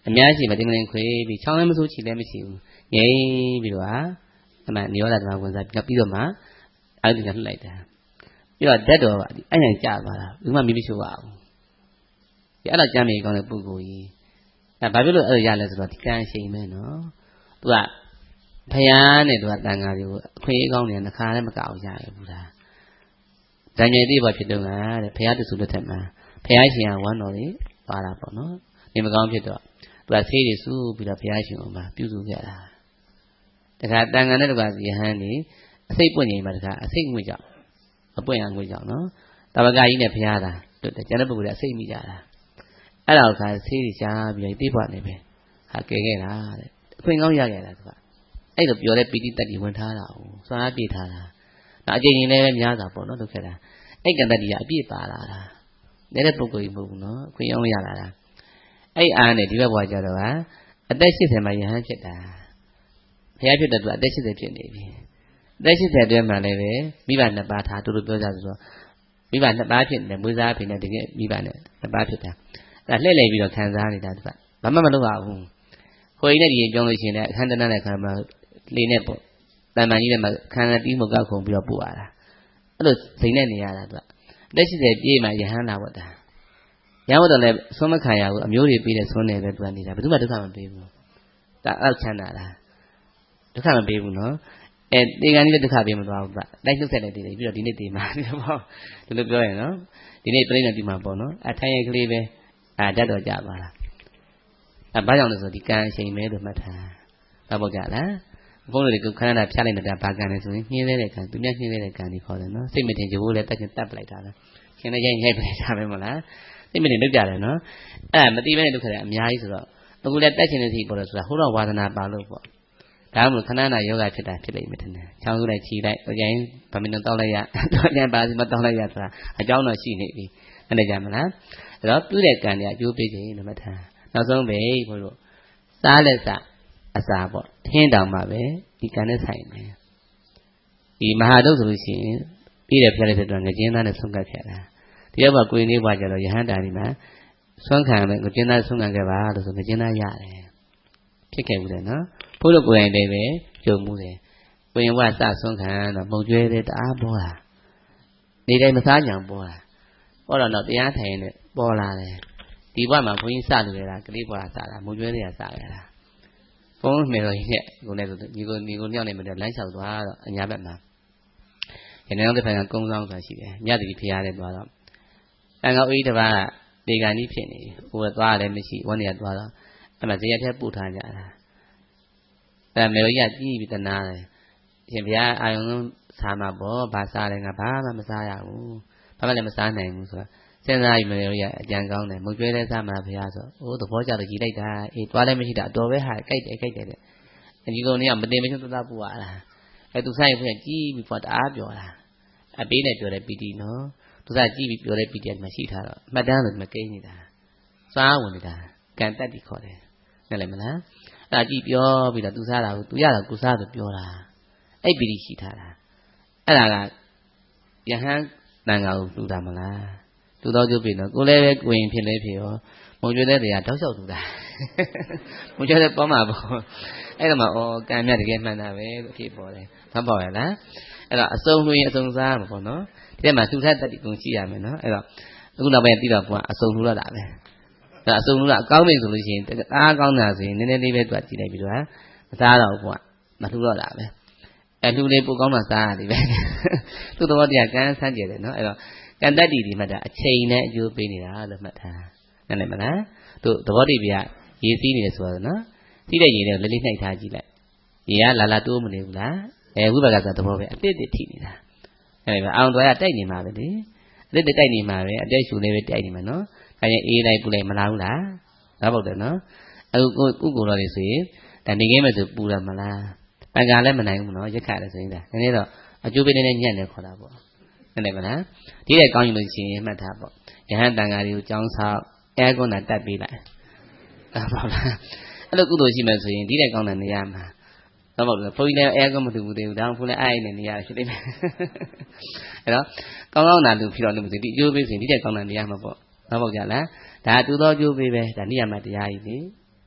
်အများကြီးပဲတင်မလင်ခွေးပြီးချောင်းလည်းမဆိုးချီလည်းမရှိဘူးငြိမ်းပြီးတော့အမှန်နိရောဓဓမ္မဝင်စားပြီးတော့မှအဲ့ဒီကလှလိုက်တာပြီးတော့ဓာတ်တော်ကအဲ့ညာကြာသွားတာဘူးမှမမရှိပါဘူးဒီအဲ့ဒါကြမ်းမြေကောင်းတဲ့ပုဂ္ဂိုလ်ကြီးအဲ့ဘာဖြစ်လို့အဲ့လိုရလဲဆိုတော့ဒီကံရှိန်ပဲနော်သူကဖယားနဲ့သူကတန်ဃာတွေကိုအခွင့်အရေးကောင်းနေနှခါလည်းမကောက်ရဘူးလားဇာညေတိဘာဖြစ်တော့တဲ့ဖယားတဆူလက်ထက်မှာဖယားရှင်ကဝမ်းတော်လေးပါတာပေါ့နော်နေမကောင်းဖြစ်တော့သူကဆေးတွေစုပြီးတော့ဘုရားရှင်အောင်မှာပြုစုခဲ့တာတခါတန်ခါနဲ့တပါးစီဟန်းနေအစိတ်ပွင့်နေမှာတခါအစိတ်ငွေကြောင့်အပွင့်ရငွေကြောင့်နော်တပကကြီးနဲ့ဘုရားသာတို့ကျန်တဲ့ပုဂ္ဂိုလ်တွေအစိတ်မိကြတာအဲ့ဒါကဆေးတွေရှားပြီးတိပွားနေပဲဟာကဲခဲ့တာတဲ့အခွင့်ကောင်းရခဲ့တာသူကအဲ့လိုပြောတဲ့ပီတိတက်တီဝင်ထားတာ哦စွမ်းအားပြည့်ထားတာနောက်အကျဉ်းချင်းလည်းများတာပေါ့နော်လုပ်ခဲ့တာအဲ့ကံတက်တီကအပြည့်ပါလာတာနေတဲ့ပုဂ္ဂိုလ်ကြီးမဟုတ်ဘူးနော်အခွင့်ကောင်းရလာတာအဲ့အားနဲ့ဒီဘက်ဘွားကြတော့ဟာ အသက်80မှာယဟန်ဖြစ်တာဘုရားဖြစ်တဲ့သူအသက်80ဖြစ်နေပြီအသက်80အတွင်းမှာလည်းပဲမိဘနှစ်ပါးထားတို့ပြောကြဆိုတော့မိဘနှစ်ပါးဖြစ်နေတယ်မွေးစားဖြစ်နေတကယ်မိဘနဲ့နှစ်ပါးဖြစ်တာအဲ့လှည့်လည်ပြီးတော့ခံစားနေတာသူကဘာမှမလုပ်ရဘူးဟိုကြီးနဲ့ဒီကြီးပြောလို့ရှိရင်လည်းအခန်းတန်းနဲ့ခါမှာလေနဲ့ပေါ့တန်တန်ကြီးနဲ့မှခန်းတီးမကောက်ခုံပြီးတော့ပို့ရတာအဲ့လိုစိန်နဲ့နေရတာသူကအသက်80ပြည့်မှယဟန်လာဝတ်တာရဝတ်တော့လည်းဆွမ်းမခံရဘူးအမျိုးတွေပြီးတဲ့ဆွမ်းနေပဲသူကနေတာဘယ်သူမှဒုက္ခမပေးဘူးဒါအောက်ချမ်းသာတာဒုက္ခမပေးဘူးနော်တေကန်ကြီးလည်းဒုက္ခပေးမသွားဘူးဗျတိုက်နှုတ်ဆက်လိုက်သေးတယ်ပြီးတော့ဒီနေ့တေးမှာပေါ့ဒီလိုပြောရင်နော်ဒီနေ့ပြိဋိနိဗ္ဗာန်ဒီမှာပေါ့နော်ထိုင်ရကလေးပဲဓာတ်တော်ကြပါလားဘာကြောင့်လဲဆိုဒီကံအချိန်မဲလို့မှတ်ထားဘာပေါ့ကြလားဘုန်းတော်တွေကခန္ဓာဖြတ်လိုက်တဲ့ဘာကံလဲဆိုရင်နှင်းတဲ့ကံသူများနှင်းတဲ့ကံဒီခေါ်တယ်နော်စိတ်မတင်ကြဘူးလေတက်ချင်းတက်ပလိုက်တာလားရှင်လည်းရိုက်ပလိုက်တာပဲမလားစိတ်မတင်လုပ်ကြတယ်နော်အဲ့ဒါမသိဘဲနဲ့လုပ်ခတယ်အများကြီးဆိုတော့အခုလည်းတက်ချင်းတဲ့စီပေါ်တယ်ဆိုတာဟိုတော့ဝါဒနာပါလို့ပေါ့ဒါမှမဟုတ်ခန္ဓာနာယောဂဖြစ်တာဖြစ်လိမ့်မယ်ထင်တယ်ချောင်းစုလိုက်ခြီလိုက်အရင်ဗမင်းတောက်လိုက်ရတော့ကျန်ပါစီမတောက်လိုက်ရဆိုတာအကြောင်းတော့ရှိနေပြီအဲ့ဒါကြမလားအဲ့တော့ပြုတဲ့ကံတွေအကျိုးပေးခြင်းလို့မှတ်ထားနောက်ဆုံးပဲဘုလို့စားလက်စအစာပေါ့ထင်းတောင်မှပဲဒီကံနဲ့ဆိုင်တယ်ဒီမဟာဒုဆိုလို့ရှိရင်ပြီးတဲ့ဖျက်လိုက်တဲ့တော့ငကျင်းသားနဲ့ဆုံးကတ်ခဲ့တာဒီတော့ကကိုရင်လေးဘွားကြတော့ယဟန်တာဒီမှာဆွမ်းခံမယ်ငကျင်းသားဆုံးကတ်ခဲ့ပါလို့ဆိုငကျင်းသားရတယ်ဖြစ်ခဲ့ဘူးလေနော်ဘုလို့ကိုရင်လေးပဲကြုံမှုတယ်ကိုရင်ဘွားစဆုံးခံတော့ပုံကျွဲတဲ့တအားပေါ်လာနေတိုင်းမစားကြံပေါ်လာပေါ်တော့တရားထိုင်နေပေါ်လာတယ်ဒီဘွားမှာဘုန်းကြီးစလူရတာကလေးဘွားစတာမုံကျွဲတွေကစရတာဘုန်းမေတော်ကြီးနဲ့ကိုလည်းဒီကိုညောင်းနေမှလမ်းလျှောက်သွားတော့အညာဘက်မှာရနေတော့တစ်ဖက်ကကုန်းဆောင်ဆိုတာရှိတယ်မြတ်တိဖရားတဲ့သွားတော့တန်ခါဦးကြီးတစ်ပါးကဒေဂန်ကြီးဖြစ်နေဟိုကသွားလည်းမရှိဝန်းနေရသွားတော့အဲ့မှာဇေယျထဲပို့ထားကြတာအဲ့မေတော်ကြီးကကြည့်ပြီးတနာတယ်ရှင်ဘုရားအာယုံစားမှာပေါ့ဘာစားလဲငါဘာမှမစားရဘူးဘာမှလည်းမစားနိုင်ဘူးဆိုတော့စဉ်းစားပြီးမေတော်ကြီးကအကြံကောင်းတယ်မုတ်ကျွဲတဲ့စားမှာဘုရားဆိုအိုးသဘောကျတော့ကြည်လိုက်တာအေးသွားလည်းမရှိတာအတော်ပဲဟာကြိုက်တယ်တဲ့အကြီးကောင်ကမတင်မချုံသပူရတာအဲသူဆိုင်ဖွင့်ကြည့်ပြီးပေါ့တအားပြောတာအပေးနဲ့ပြောတဲ့ပီတိနော်သူစားကြည့်ပြီးပြောတဲ့ပီတိကမှရှိထားတော့မှတ်တမ်းလို့မကိန်းနေတာစားဝင်နေတာကံတက်တိခေါ်တယ်နားလည်မလားအဲ့ဒါကြည့်ပြောပြီးတော့သူစားတာကိုသူရတာကိုစားဆိုပြောတာအဲ့ပီတိရှိထားတာအဲ့ဒါကယဟန်တန်ခါကိုလှူတာမလားလှူတော့ကျုပ်ပြီနော်ကိုလည်းပဲကိုရင်ဖြစ်လဲဖြစ်ရောမုံကျွေးတဲ့တရားတောက်လျှောက်လှူတာမုံကျွေးတဲ့ပေါ်မှာပေါ့အဲ့တော့မှကံမြတ်တကယ်မှန်တာပဲလို့ဖြစ်ပေါ်တယ်မှတ်ပါရဲ့လားအဲ့တော့အစုံလှူရင်အစုံစားမှာပေါ့နော်ဒီထဲမှာလှူထက်တတိကုံရှိရမယ်နော်အဲ့တော့အခုနောက်ပိုင်းပြီးတော့ကအစုံလှူရတာပဲအဲ့အစုံလှူတာအကောင်းပြီဆိုလို့ရှိရင်အားကောင်းတာဆိုရင်နည်းနည်းလေးပဲသူကကြည့်လိုက်ပြီးတော့မစားတော့ဘူးကမလှူတော့တာပဲအဲ့လှူလေးပိုကောင်းမှစားရတယ်ပဲသူ့တော်တရားကံဆန်းကျယ်တယ်နော်အဲ့တော့ကံတတ္တိဒီမှတ်တာအချိန်နဲ့အကျိုးပေးနေတာလို့မှတ်ထားနားလည်မလားသူသဘောတည်းပြရေးစည်းနေတယ်ဆိုတော့နော်စီးတဲ့ရေနဲ့လေးလေးနှိုက်ထားကြည့်လိုက်ရေကလာတိုးမနေဘူးလားဝိပါကဆိုသဘောပဲအတစ်တစ်ထိနေတာအဲ့ဒါအောင်တော်ရတိုက်နေမှာပဲလေအတစ်တစ်တိုက်နေမှာပဲအတက်ရှူလေးပဲတိုက်နေမှာနော်ဒါရင်အေးလိုက်ပူလိုက်မလားဘူးလားဒါပေါ့တယ်နော်အခုကုကိုတော်လေးဆိုရင်ဒါနေခင်းမဲ့ဆိုပူရမလားပန်ကလည်းမနိုင်ဘူးနော်ရက်ခလည်းဆိုရင်ဒါနည်းနည်းတော့အကျိုးပေးနေတဲ့ညံ့နေခေါ်တာပေါ့နားလည်မလားဒီတဲ့ကောင်းရင်လို့ရှိရင်မှတ်ထားပေါ့ယဟန်တန်ဃာတွေကိုကြောင်းဆောက်အဲကွန်းတာတက်ပေးလိုက်ဟုတ်လားအဲ့လိုကုသိုလ်ရှိမှဆိုရင်ဒီတဲ့ကောင်းတဲ့နေရာမှာတော့ပေါ့ဘုန်းကြီးလည်းအဲကွန်းမတူဘူးသေးဘူးဒါမှဘုန်းလည်းအဲ့နဲ့နေရာဖြစ်နေတယ်အဲ့တော့ကောင်းကောင်းတာလူဖြစ်တော့လို့မသိဒီအကျိုးပေးဆိုရင်ဒီတဲ့ကောင်းတဲ့နေရာမှာပေါ့တော့ပေါ့ကြလားဒါတူသောအကျိုးပေးပဲဒါနိယမတရားကြီးလေ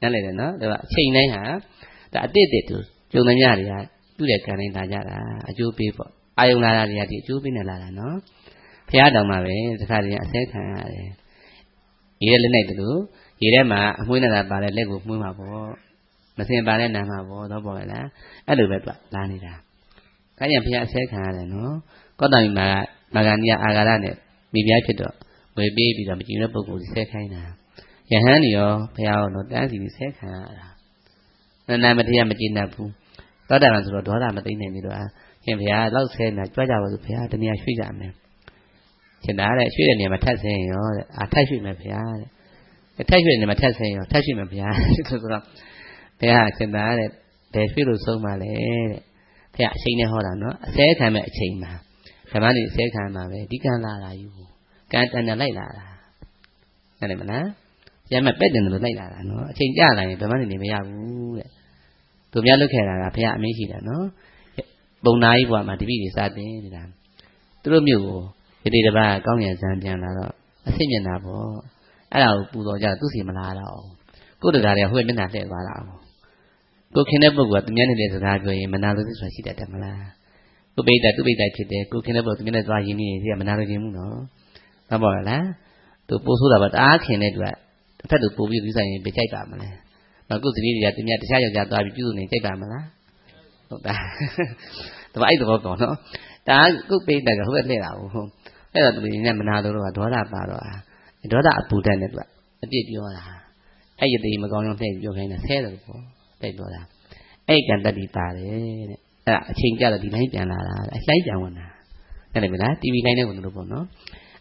နားလည်တယ်နော်ဒါကအချိန်တိုင်းဟာဒါအတိတ်တူကျုံတဲ့ညတွေကပြုတဲ့ကံတိုင်းလာကြတာအကျိုးပေးပေါ့အာယုံလာတာတွေကဒီအကျိုးပေးနေလာတာနော်ဖះတောင်မှာပဲတခါတည်းအစဲခံရတယ်ရေလက်နဲ့တူလို့ရေထဲမှာအမွှေးနေတာပါတဲ့လက်ကိုမှုမှာပေါ့မစင်ပါတဲ့နာမှာပေါ့တော့ပေါ့လားအဲ့လိုပဲလာနေတာခါကျရင်ဖះအစဲခံရတယ်နော်ကောတောင်မှာမာဂန္ဒီယအာဂါရနဲ့မိဖုရားဖြစ်တော့ဝေပေးပြီးတော့မကြည့်တဲ့ပုဂ္ဂိုလ်ဆဲခိုင်းတာယဟန်ရောဖះရောတော့တန်းစီပြီးဆဲခံရတာနာမတရားမကြည်တတ်ဘူးသောတာပန်ဆိုတော့ဒေါသမသိနိုင်ပြီတော့ရှင်ဘုရားလောက်ဆဲနေကြွကြပါလို့ဘုရားတနည်းရွှေ့ကြမယ်ရှင်သားတဲ့ရွှေ့တဲ့နေရာမှာထပ်ဆဲရောတဲ့ထပ်ရွှေ့မယ်ဘုရားတဲ့ထပ်ရွှေ့တဲ့နေရာမှာထပ်ဆဲရောထပ်ရွှေ့မယ်ဘုရားဆိုတော့ဘုရားရှင်သားတဲ့ဘယ်ရွှေ့လို့ဆုံးပါလဲတဲ့ဘုရားအချိန်နဲ့ဟောတာနော်အစဲခံမဲ့အချိန်မှာဓမ္မတွေအစဲခံမှာပဲဒီကံလာတာယူကံတန်တန်လိုက်လာတာနားလည်မလား ရမ်းမဲ့ပက်တယ်လို့လိုက်လာတာနော်အချိန်ကြာလာရင်ဘယ်မှနေမရဘူးတဲ့သူများလုခဲ့တာကဘုရားအမင်းရှိတာနော်ပုံနာကြီးဘွားမှာတပည့်တွေစားတင်နေတာသူတို့မျိုးကိုဒီဒီတပတ်ကောင်းရံစမ်းပြန်လာတော့အဆင့်မျက်နှာပေါ့အဲ့ဒါကိုပူတော်ကြသူ့စီမလာတော့ကိုယ်တကားတွေကဟိုမျက်နှာလှည့်သွားတာကိုခင်တဲ့ပုဂ္ဂိုလ်ကသူများနေတဲ့စကားပြောရင်မနာလို့ဆိုတာရှိတတ်တယ်မလားကိုပိဋကသူ့ပိဋကဖြစ်တယ်ကိုခင်တဲ့ပုဂ္ဂိုလ်သူများနဲ့သွားရင်းနေစီကမနာလို့ခြင်းဘူးနော်ဟုတ်ပါလားသူပို့ဆိုးတာပါတအားခင်တဲ့သူကတစ်ဖက်သူပို့ပြီးသူဆိုင်ရင်ပြကြိုက်ပါမလဲနောက်ကိုယ်စတိတွေကသူများတခြားယောက်ျားသွားပြီးပြုစုနေကြိုက်ပါမလားဟုတ်တာဒါအဲ့တော့ပေါ့နော်ဒါကိုပိဋကကဟိုကလှည့်တာဟုတ်အဲ့တော့သူကမနာလို့တော့ဒေါသပါတော့ဒေါသအပူတတ်နဲ့သူကအပြစ်ပြောတာအဲ့ရသေးမကောင်းတော့လှည့်ပြောခိုင်းတာဆဲတယ်ပေါ့တိတ်ပြောတာအဲ့ကံတတိပါတယ်တဲ့အဲ့ဒါအချိန်ကြတော့ဒီလိုင်းပြန်လာတာအလှိုင်းပြန်ဝင်တာအဲ့ဒါမလား TV လိုင်းနဲ့ဝင်လို့ပေါ့နော်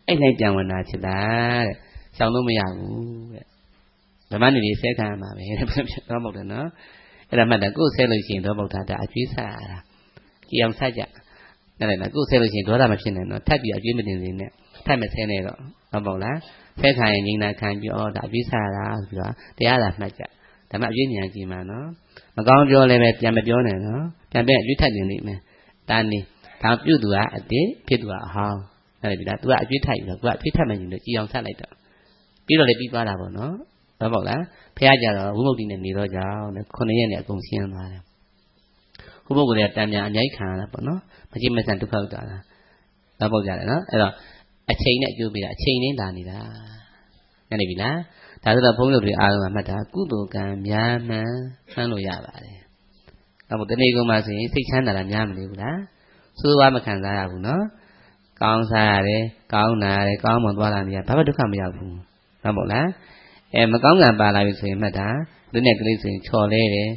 အဲ့လှိုင်းပြန်ဝင်တာချစ်တာတဲ့ရှောင်လို့မရဘူးတဲ့ဓမ္မနေလေးဆဲခံရမှာပဲတဲ့တော့မဟုတ်တယ်နော်အဲ့ဒါမှတ်တယ်ကိုယ်ဆဲလို့ရှိရင်တော့မဟုတ်တာဒါအကျွေးဆက်ရတာကြည်အောင်ဆက်ကြအဲ့ဒါကိုယ်ဆဲလို့ရှိရင်ဒေါသမဖြစ်နိုင်တော့ထပ်ပြီးအကျွေးမတင်စင်းနဲ့ထပ်မဆဲနဲ့တော့ဟုတ်ပါလားဆဲခံရင်ငိမ့်တာခံပြီးဒါအကျွေးဆက်ရတာပြီးတော့တရားသာမှတ်ကြဒါမှအကျွေးဉာဏ်ကြည့်မှာနော်မကောင်းပြောလည်းပဲပြန်မပြောနဲ့နော်ပြန်ပြန်အကျွေးထပ်တင်နေမယ်ဒါနေဒါပြုတ်သူကအတိဖြစ်သူကအဟောင်းအဲ့ဒါသူကအကျွေးထိုက်ပြီးတော့သူကအကျွေးထပ်မှရင်တော့ကြည်အောင်ဆက်လိုက်တော့ပြီးတော့လည်းပြီးသွားတာပေါ့နော်ဟုတ်ပါလားဖះကြတော့ဝိမု ക്തി နဲ့နေတော့ကြောင်း9ရက်နဲ့အကုန်ရှင်းသွားတယ်ဘုပုဂ္ဂိုလ်တွေကတန်ပြန်အများကြီးခံရတာပေါ့နော်မကြည့်မဆန်ဒုက္ခဥဒ္ဒါလားတော့ပေါ့ကြတယ်နော်အဲ့တော့အချိန်နဲ့အကျိုးပေးတာအချိန်နဲ့လာနေတာညနေပြီလားဒါဆိုတော့ဘုန်းကြီးတို့တွေအားလုံးကမှတ်တာကုသိုလ်ကံများမှန်ဆန်းလို့ရပါတယ်အဲ့တော့ဒီနေ့ကမှဆိုရင်စိတ်ချမ်းသာတာများမနေဘူးလားဆိုးဝါးမခံစားရဘူးနော်ကောင်းစားရတယ်ကောင်းနာရတယ်ကောင်းမွန်သွားလာနေရဘာမှဒုက္ခမရောက်ဘူးဟုတ်ပေါ့လားမကောင်းကံပါလာပြီဆိုရင်မှတ်တာဒီနေ့ကလေးဆိုရင်ချော်လဲတယ်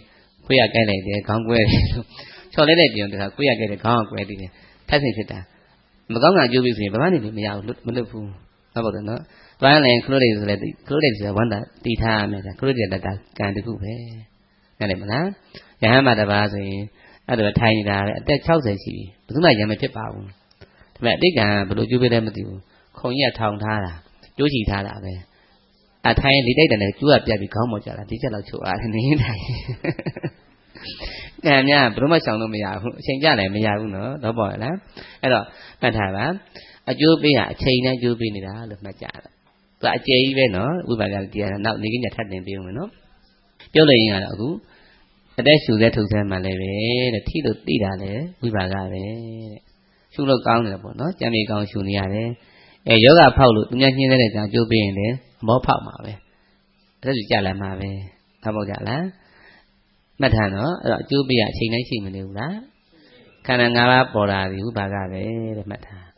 ခွေးရကြိုက်လိုက်တယ်ခေါင်းကွဲတယ်ချော်လဲတဲ့ပြင်တခါခွေးရကြိုက်တယ်ခေါင်းကွဲသေးတယ်ထပ်ဆင်ဖြစ်တာမကောင်းကံအကျိုးပြီဆိုရင်ဘာမှနေမရဘူးမလွတ်ဘူးဟုတ်ပါတော့နော်တွားလည်းခလို့တွေဆိုလည်းခလို့တွေဆိုဝမ်းသာတည်ထားရမယ်ခလို့တွေလက်တာကံတခုပဲနားလည်မလားယဟန်မှာတပါးဆိုရင်အဲ့ဒါထိုင်နေတာပဲအသက်60ရှိပြီဘယ်သူမှရံမဖြစ်ပါဘူးဒါပေမဲ့အတိတ်ကံဘယ်လိုကျိုးပေးလဲမသိဘူးခုံကြီးကထောင်ထားတာကျိုးချီထားတာပဲအထိုင်လေးတိုက်တယ်လည်းကျိုးကပြတ်ပြီးခေါင်းပေါ်ကျလာဒီချက်လောက်ချိုးအားနေထိုင်ကံများဘယ်တော့မှရှောင်လို့မရဘူးအချိန်ကြလည်းမရဘူးနော်တော့ပေါ့လားအဲ့တော့မှတ်ထားပါအကျိုးပေးရအချိန်နဲ့အကျိုးပေးနေတာလို့မှတ်ကြတယ်သူအကျယ်ကြီးပဲနော်ဝိပါကတရားနောက်နေကညထပ်တင်ပေးဦးမယ်နော်ပြောလို့ရင်ကတော့အခုအသက်ရှူတဲ့ထုတ်ဆဲမှလည်းပဲတဲ့ထိလို့သိတာလည်းဝိပါကပဲတဲ့ရှူလို့ကောင်းတယ်ပေါ့နော်ကြံမြေကောင်းရှူနေရတယ်ယောဂဖောက်လို့သူများညှင်းတဲ့ကြောင့်အကျိုးပေးရင်လည်းအမောဖောက်မှာပဲအဲ့ဒါကြလာမှာပဲဟုတ်ပါကြလားမှတ်ထားနော်အဲ့တော့အကျိုးပေးရအချိန်တိုင်းရှိမနေဘူးလားခန္ဓာ၅ပါးပေါ်လာပြီဝိပါကပဲတဲ့မှတ်ထား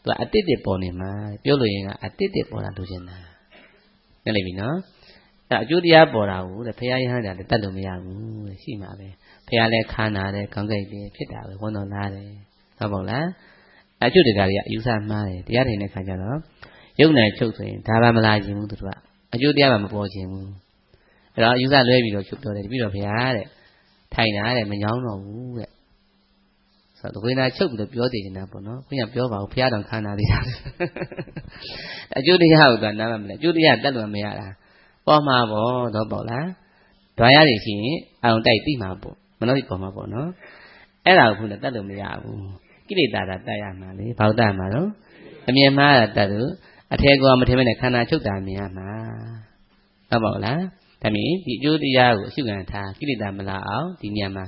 သူကအတိတ်တွေပေါ်နေမှာပြောလို့ရင်ကအတိတ်တွေပေါ်လာလို့ရှင်တာနားလည်ပြီနော်အဲ့အကျိုးတရားပေါ်တာကိုတဲ့ဘုရားရဟန်းတာလည်းတတ်လို့မရဘူးတဲ့ရှိမှာပဲဘုရားလည်းခါနာတယ်ခေါင်းကိုက်တယ်ဖြစ်တာပဲဝန်တော်လားတယ်ဟုတ်ပါလားအကျိုးတရားတွေကအယူဆမှားတယ်တရားထိုင်တဲ့ခါကျတော့ယုံနဲ့ချုပ်ဆိုရင်ဒါမှမလာခြင်းဘူးသူကအကျိုးတရားမှမပေါ်ခြင်းဘူးအဲ့တော့အယူဆလွဲပြီးတော့ချုပ်ပြောတယ်ပြီးတော့ဘုရားတဲ့ထိုင်တာတဲ့မညောင်းတော့ဘူးတဲ့ဆိုတော့ဝိညာဉ်ချုပ်ပြီးတော့ပြောသေးနေတာပေါ့နော်ဘုရားပြောပါဦးဘုရားတော်ခန္ဓာလေးတာအကျိုးတရားကိုကနားမလဲအကျိုးတရားတတ်လို့မရတာပေါ်မှာပေါ့တော့ပေါ့လားဓာရတွေရှိရင်အောင်တိုက်သိမှာပေါ့မလို့ပေါ်မှာပေါ့နော်အဲ့ဒါကိုခုလည်းတတ်လို့မရဘူးကိလေသာတတ်ရမှာလေဘာလို့တတ်မှာတော့အမြင်မှားတာတတ်လို့အထဲကမထင်မဲ့ခန္ဓာချုပ်တာမြင်ရမှာဟုတ်ပါ့လားဒါမြင်ဒီအကျိုးတရားကိုအရှုခံထားကိလေသာမလာအောင်ဒီညမှာ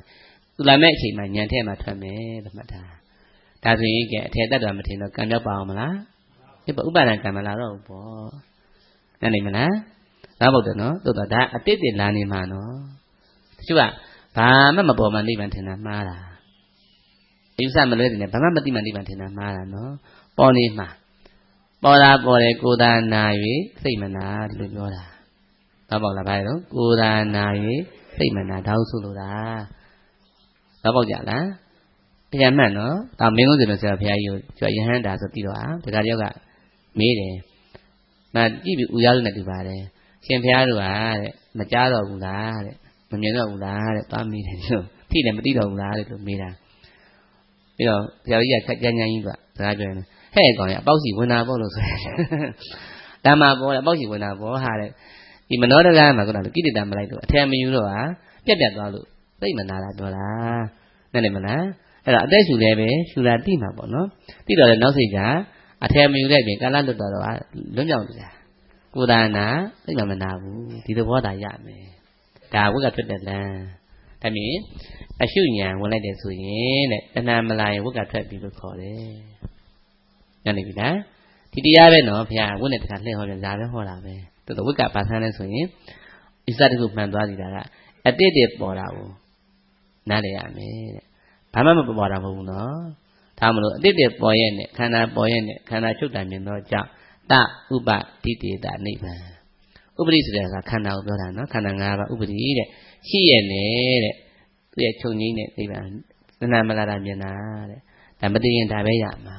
သူလာမဲ့အချိန်မှာညံထဲမှာထွက်မယ်လို့မှတ်ထားဒါဆိုရင်ကဲအထဲတတ်တာမထင်တော့ကံပြောက်ပါအောင်မလားဒီဥပါဒံကံမလာတော့ဘူးပေါ့နားလည်မလားဒါဟုတ်တယ်နော်တို့တော့ဒါအတိတ်တင်လာနေမှာနော်တချို့ကဘာမှမပေါ်မှနိဗ္ဗာန်ထင်တာမှားတာအယူဆမလွဲတယ်နဲ့ဘာမှမသိမှနိဗ္ဗာန်ထင်တာမှားတာနော်ပေါ်နေမှာပေါ်တာပေါ်တယ်ကိုယ်သာနာ၍စိတ်မနာဒီလိုပြောတာတော့ပေါ့လားဘာလဲတော့ကိုယ်သာနာ၍စိတ်မနာဒါဟုတ်ဆိုလို့လားတော့ပေါ့ကြလားပြန်မှတ်နော်ဒါမင်းကုန်းစင်လို့ဆရာဘုရားကြီးကိုကျွတ်ယဟန်တာဆိုပြီးတော့တခါတယောက်ကမေးတယ်ငါကြည့်ပြီးဥရလို့နဲ့တူပါတယ်ရှင်ဘုရားတို့ကတဲ့မကြားတော့ဘူးလားတဲ့မမြင်တော့ဘူးလားတဲ့သွားမေးတယ်လို့ထိလည်းမသိတော့ဘူးလားတဲ့လို့မေးတာပြီးတော့ဆရာကြီးကခက်ကြမ်းကြမ်းကြီးကစကားပြောတယ်ဟဲ့ကောင်ရအပေါက်စီဝင်တာပေါ့လို့ဆိုတယ်ဓမ္မပေါ်အပေါက်စီဝင်တာပေါ့ဟာတဲ့ ဒီမနောတကားမှာကတော့ကိတ္တမလိုက်တော့အထက်မယူတော့ဟာပြက်ပြက်သွားလို့သိမနာတာပြောတာနဲ့လည်းမလားအဲ့တော့အသက်ရှူလဲပဲရှူတာတိမှာပေါ့နော်တိတော့လည်းနောက်စိတ်ကအထက်မယူတဲ့ပြင်ကာလလွတ်တော့လွတ်မြောက်နေတာကိုယ်သာနာသိမနာဘူးဒီသဘောသာရမယ်ဒါဝိကထွက်တဲ့လမ်းဒါမြင်အရှုဉာဏ်ဝင်လိုက်တယ်ဆိုရင်တဲ့တဏှာမလာရင်ဝိကထွက်ပြီလို့ခေါ်တယ်ညနေပြီလားဒီတရားပဲနော်ဘုရားဝိနဲ့တခါလှည့်ဟောပြန်ဇာပဲဟောတာပဲတော်ဝိကပါဆန်းလဲဆိုရင်ဣစ္ဆတခုမှန်သွားစီတာကအတိတ်တည်းပေါ်တာကိုနားလည်ရမယ်တဲ့ဘာမှမပေါ်တာမဟုတ်ဘူးနော်ဒါမလို့အတိတ်တည်းပေါ်ရဲ့နဲ့ခန္ဓာပေါ်ရဲ့နဲ့ခန္ဓာချုပ်တာမြင်တော့ကြောင့်တဥပတိတေတနိဗ္ဗာန်ဥပတိဆိုတဲ့ကခန္ဓာကိုပြောတာနော်ခန္ဓာ၅ပါးဥပတိတဲ့ရှိရဲ့နဲ့တဲ့သူရဲ့ချုပ်ငိမ့်တဲ့နိဗ္ဗာန်သဏ္ဍာန်မလာတာမြင်တာတဲ့ဒါမသိရင်ဒါပဲရမှာ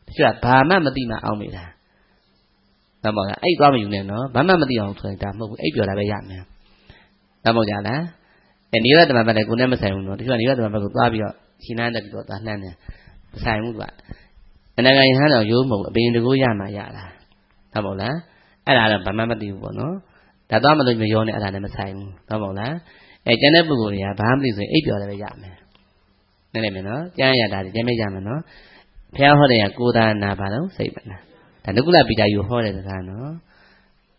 တချို့ကဘာမှမသိမှအောင်းမိတာဒါမှမဟုတ်အဲ့သွားမယူနဲ့နော်ဘာမှမသိအောင်ဆိုရင်ဒါမဟုတ်ဘူးအဲ့ပြောတာပဲရမယ်ဒါမှမဟုတ်ကြလားအဲ့နိရောဓဓမ္မဘက်လည်းကိုယ်နဲ့မဆိုင်ဘူးနော်တချို့ကနိရောဓဓမ္မဘက်ကိုသွားပြီးတော့ရှင်းနှမ်းတယ်ပြီးတော့သွားလှမ်းတယ်မဆိုင်ဘူးကအနာဂတ်ယဟန်တော်ရိုးမဟုတ်အပင်တကူရမှရတာဒါမဟုတ်လားအဲ့ဒါတော့ဘာမှမသိဘူးပေါ့နော်ဒါသွားမလို့မရောနဲ့အဲ့ဒါလည်းမဆိုင်ဘူးဒါမဟုတ်လားကျန်တဲ့ပုဂ္ဂိုလ်တွေကဘာမှမသိဆိုရင်အိပ်ပျော်လည်းပဲရမယ်နည်းနည်းမယ်နော်ကျမ်းရတာဒီကျမ်းမရမယ်နော်ဘုရားဟောတဲ့ကကိုယ်သာနာပါတော့စိတ်မနာဒါနုကုလပိတာယူဟောတဲ့စကားနော်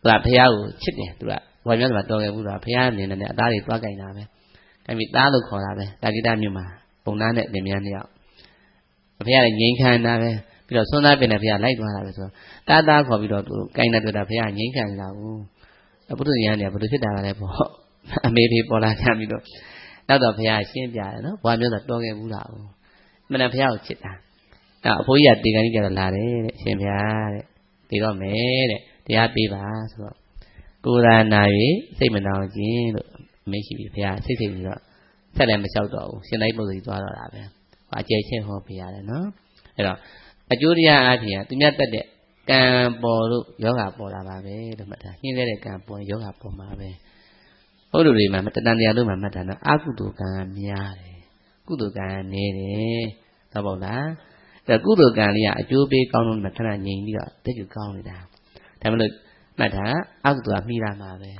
သူကဘုရားကိုချစ်တယ်သူကဝါမျက်မှာတော်ခဲ့ဘူးတော့ဘုရားမြင်တယ်အသားတွေသွားကြိုင်တာပဲဒါပြီးသားလို့ခေါ်တာပဲတာကိတမြို့မှာပုံသားနဲ့လင်မယားနှစ်ယောက်ဘုရားလည်းငြိမ်းခံတာပဲပြီးတော့ဆွမ်းသားပင်နဲ့ဘုရားလိုက်သွားတာပဲဆိုတော့သားခေါ်ပြီးတော့သူကိုင်နေတွေ့တာဘုရားငြိမ်းခံလာဘူးဘုဒ္ဓဉာဏ်เนี่ยဘယ်လိုဖြစ်တာလဲပေါ့အမေဖေပေါ်လာကြပြီးတော့နောက်တော့ဘုရားရှင်းပြတယ်နော်ဘွားမျိုးတော့တော်ခဲ့ဘူးလားမနက်ဘုရားကိုချစ်တာအဖိုးကြီးကတေကန်ကြီးကြတော့လာတယ်တဲ့အရှင်ဘုရားတဲ့ဒီတော့မယ်တဲ့တရားပေးပါဆိုတော့ကိုယ်သာနာ၍စိတ်မနာအောင်ခြင်းလို့အမေရှိပြီဘုရားစိတ်ပြီးတော့ဆက်လည်းမလျှောက်တော့ဘူးရှင်လိုက်ပုဂ္ဂိုလ်ကြီးသွားတော့တာပဲအကျယ်ချင်းဟောပြရတယ်နော်အဲ့တော့အကျိုးတရားအပြင်သူများတက်တဲ့ကံပေါ်လို့ယောဂပေါ်လာပါပဲလို့မှတ်တာညှင်းခဲ့တဲ့ကံပေါ်ယောဂပေါ်မှာပဲဟုတ်လူတွေမှာတဏှာတရားလို့မှမှတ်တာနော်အကုသိုလ်ကံများတယ်ကုသိုလ်ကံနည်းတယ်သဘောလားအဲ့ကုသိုလ်ကံလေးကအကျိုးပေးကောင်းလို့မှခဏငြိမ်ပြီးတော့တိတ်ကြကောင်းနေတာဒါမှမဟုတ်မှတ်တာအကုသိုလ်ကမှီလာမှာပဲ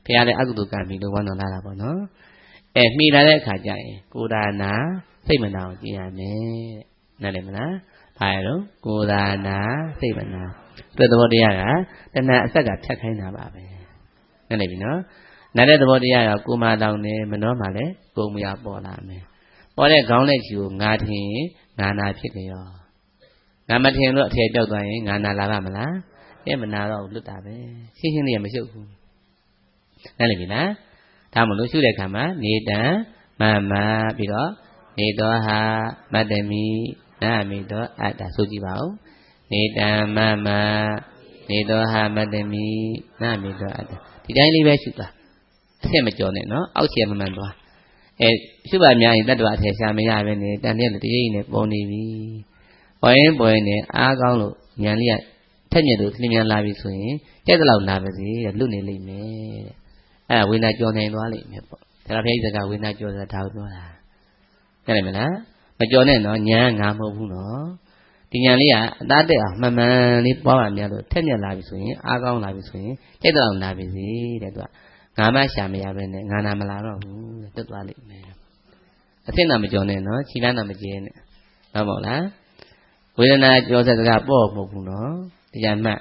ဘုရားလည်းအကုသိုလ်ကံမှီလို့ဝမ်းတော်လာတာပေါ့နော်မှီလာတဲ့အခါကျရင်ကိုယ်ဒါနာစိတ်မနာအောင်ကြည်ရမယ်နားလည်မလားဘာရတော့ကိုယ်သာနာစိတ်မနာတွေ့သဘောတရားကတဏှာအဆက်ကဖြတ်ခိုင်းတာပါပဲနားလည်ပြီနော်နားတဲ့သဘောတရားကကိုယ်မှတောင်းနေမနှောမှလည်းကိုယ်မရပေါ်လာမယ်ပေါ်တဲ့ခေါင်းလက်ချီကိုငါထင်ငါနာဖြစ်ကြရောငါမထင်လို့အထည်ပြောက်သွားရင်ငါနာလာပါမလားမနာတော့လွတ်တာပဲရှင်းရှင်းလေးမရှုပ်ဘူးနားလည်ပြီလားဒါမှမဟုတ်ရှုတဲ့အခါမှာနေတံမမပြီးတော့နေတော်ဟာမတ္တမိနာမိတောအတ္တဆိုကြည့်ပါဦးနေတံမမနေတောဟာမတ္တမိနာမိတောအတ္တဒီတိုင်းလေးပဲရှုတာအဆက်မကျော်နဲ့နော်အောက်ခြေမှန်သွားရှုပါများရင်တတ္တဝအထည်ရှာမရပဲနဲ့တန်တဲ့တရိပ်နဲ့ပုံနေပြီပေါ်ရင်နဲ့အားကောင်းလို့ဉာဏ်လေးကထက်မြက်လို့လင်းမြန်လာပြီဆိုရင်ကြက်တလောက်လာပါစေလွတ်နေလိမ့်မယ်တဲ့အဲ့ဒါဝိညာဉ်ကျော်နိုင်သွားလိမ့်မယ်ပေါ့ဒါတော့ဘုရားစကားဝိညာဉ်ကျော်ဆိုတာဒါကိုပြောတာကြားလိုက်မလားမကြော်နဲ့နော်ညာငါမဟုတ်ဘူးနော်ဒီညာလေးကအသားတက်အောင်မှန်မှန်လေးပွားပါများလို့ထက်မြက်လာပြီဆိုရင်အားကောင်းလာပြီဆိုရင်ကြိတ်တော့လာပြီစီတဲ့သူကငါမှရှာမရပဲနဲ့ငါနာမလာတော့ဘူးတဲ့တက်သွားလိမ့်မယ်အသင့်နာမကြော်နဲ့နော်ခြိလန်းနာမကျဲနဲ့ဟုတ်ပါလားဝေဒနာကြောစကားပေါ့မဟုတ်ဘူးနော်တရားမှတ်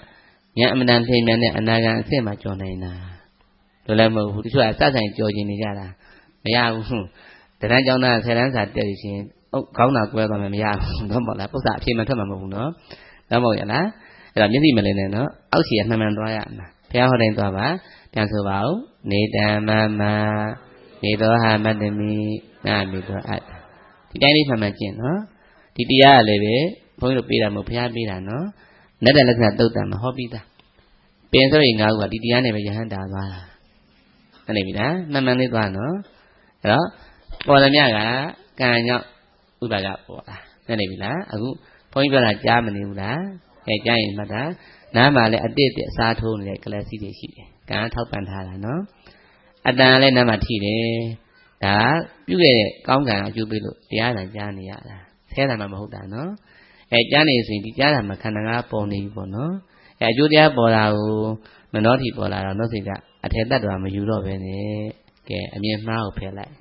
ညာအမှန်တန်ထိမြန်တဲ့အနာဂံအဆင့်မှာကြော်နိုင်တာတို့လည်းမဟုတ်ဘူးတချို့ကစဆိုင်ကြော်ကျင်နေကြတာမရဘူးတန်းကျောင်းသား10တန်းစာတက်ရရှင်ခေါင်းသာကွဲသွားမယ်မရဘူးတော့မဟုတ်လားပု္ပ္ပာအဖြစ်မှထွက်မှာမဟုတ်ဘူးနော်တော့မဟုတ်ရလားအဲ့တော့မျက်စိမလင်းနဲ့နော်အောက်စီကမှန်မှန်သွားရမှာဘုရားဟောတိုင်းသွားပါပြန်ဆိုပါဦးနေတံမမနေသောဟာမတ္တမိနာမိသောအတ္တဒီတိုင်းလေးမှန်မှန်ကျင့်နော်ဒီတရားကလည်းပဲဘုန်းကြီးတို့ပေးတာမဟုတ်ဘုရားပေးတာနော်လက်တဲ့လက္ခဏာတုတ်တံမဟောပြီးသားပင်ဆိုရင်ငါးခုကဒီတရားနဲ့ပဲယဟန်တာသွားတာဟုတ်နေပြီလားမှန်မှန်လေးသွားနော်အဲ့တော့ပေါ်တယ်မြကကံကြောင့်ဥပါကပေါ်တာသိနေပြီလားအခုဘုန်းကြီးပြောတာကြားမနေဘူးလားကြားရင်မှတ်တာနားမှာလည်းအတိတ်အစားထိုးနေတဲ့ကလစီတွေရှိတယ်ကံထောက်ပံ့ထားတာနော်အတန်လည်းနားမှာထိတယ်ဒါပြုခဲ့တဲ့ကောင်းကံအကျိုးပေးလို့တရားသာကြားနေရတာဆဲတာမှမဟုတ်တာနော်ကြားနေဆိုရင်ဒီကြားတာမှာခန္ဓာငါးပေါ်နေပြီပေါ့နော်အကျိုးတရားပေါ်တာကို မနှောထီပေါ်လာတော့နှုတ်စိတ်ကအထက်တတ်တော်မယူတော့ပဲနဲ့ကဲအမြင်မှားကိုဖယ်လိုက်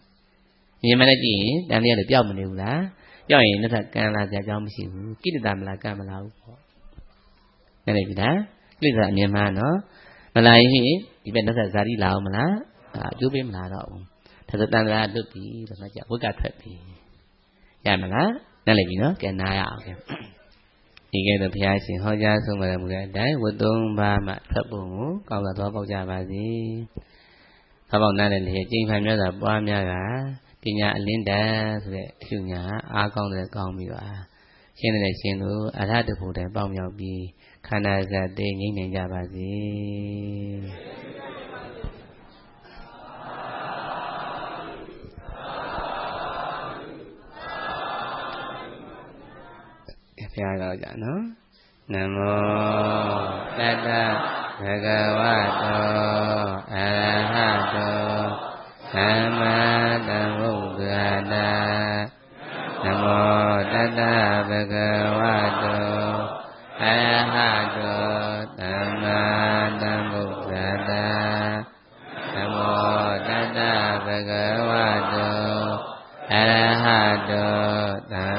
အမြင်မှလည်းကြည့်ရင်တန်တရားလည်းပျောက်မနေဘူးလားပျောက်ရင်နောက်ထပ်ကံလာကြအကြောင်းမရှိဘူးကိတ္တမလားကံမလားဘူးပေါ့နားလည်ပြီလားကိတ္တအမြင်မှားနော်မလာရင်ဒီဘက်နောက်ထပ်ဇာတိလာအောင်မလားအကျိုးပေးမလားတော့ဘူးဒါဆိုတန်တရားလွတ်ပြီလို့မှတ်ကြဝိကထွက်ပြီရမလားနားလည်ပြီနော်ကဲနားရအောင်ကဲဒီကဲတော့ဘုရားရှင်ဟောကြားဆုံးမတဲ့အတိုင်းဝတ်သုံးပါးမှထွက်ဖို့ကိုကောင်းစွာသဘောပေါက်ကြပါစေ။သဘောပေါက်နားလည်တဲ့ကျင့်ခံမြတ်စွာပွားများကပညာအလင်းတန်းဆိုတဲ့အကျုံညာအားကောင်းတဲ့ကောင်းပြီးပါရှင်းတဲ့ရှင်တို့အရဟတဖို့တိုင်ပေါက်မြောက်ပြီးခန္ဓာဇတ်တည်ငြိမ့်နေကြပါစေ။ဘုရားတော်ကြနော်နမောတတ္တဘဂဝတောအရဟတောသမ္မာသမ္ဗုဒ္ဓါတနမောတတ္တဘဂဝတောအရဟတောသမ္မာသမ္ဗုဒ္ဓါတနမောတတ္တဘဂဝတောအရဟတောသမ္